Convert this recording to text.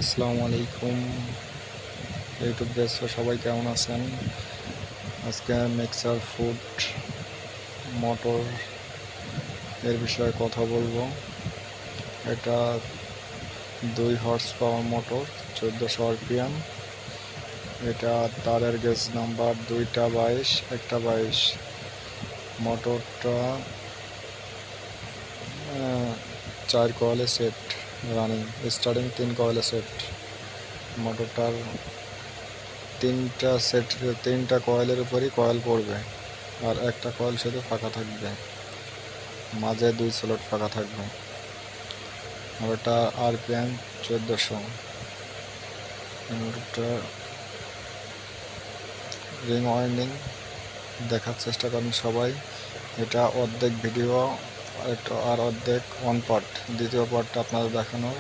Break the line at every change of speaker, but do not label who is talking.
আসসালামু আলাইকুম ইউটিউব দেশে সবাই কেমন আছেন? আজকে মিক্সার ফুড মোটর এর বিষয়ে কথা বলবো। এটা 2 হর্স পাওয়ার মোটর, 1400 আরপিএম। এটা তারের গেজ নাম্বার 2টা 22 একটা 22। মোটরটা 4 কয়েলে সেট রানিং, স্টার্টিং 3 কয়েলে সেট। মোটরটার তিনটা কয়েলের উপরই কয়েল পড়বে, আর একটা কয়েল শুধু ফাঁকা থাকবে, মাঝে 2 স্লট ফাঁকা থাকবে। আর ওটা আরপিএম 1400। মোটরটা রিং ওয়াইন্ডিং দেখার চেষ্টা করেন সবাই। এটা অর্ধেক ভিডিও আর অর্ধেক অন পার্ট, দ্বিতীয় পার্টটা আপনাদের দেখানোর